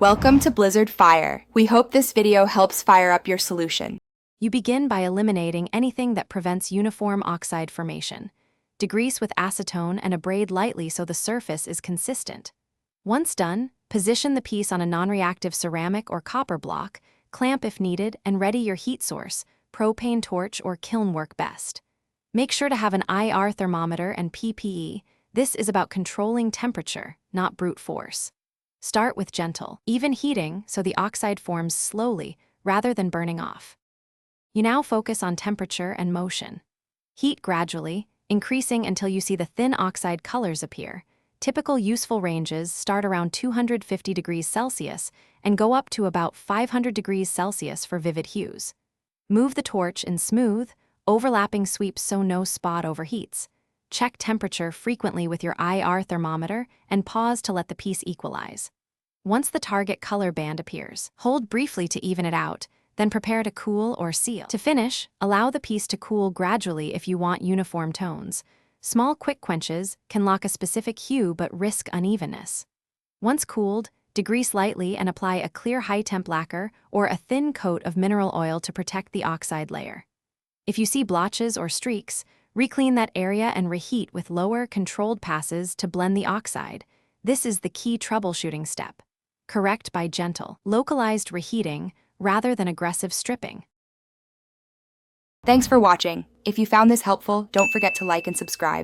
Welcome to Blizzard Fire. We hope this video helps fire up your solution. You begin by eliminating anything that prevents uniform oxide formation. Degrease with acetone and abrade lightly so the surface is consistent. Once done, position the piece on a non-reactive ceramic or copper block, clamp if needed, and ready your heat source. Propane torch or kiln work best. Make sure to have an IR thermometer and PPE. This is about controlling temperature, not brute force. Start with gentle, even heating so the oxide forms slowly rather than burning off. You now focus on temperature and motion. Heat gradually, increasing until you see the thin oxide colors appear. Typical useful ranges start around 250 degrees Celsius and go up to about 500 degrees Celsius for vivid hues. Move the torch in smooth, overlapping sweeps so no spot overheats. Check temperature frequently with your IR thermometer and pause to let the piece equalize. Once the target color band appears, hold briefly to even it out, then prepare to cool or seal. To finish, allow the piece to cool gradually if you want uniform tones. Small quick quenches can lock a specific hue but risk unevenness. Once cooled, degrease lightly and apply a clear high-temp lacquer or a thin coat of mineral oil to protect the oxide layer. If you see blotches or streaks, reclean that area and reheat with lower, controlled passes to blend the oxide. This is the key troubleshooting step. Correct by gentle, localized reheating rather than aggressive stripping. Thanks for watching. If you found this helpful, don't forget to like and subscribe.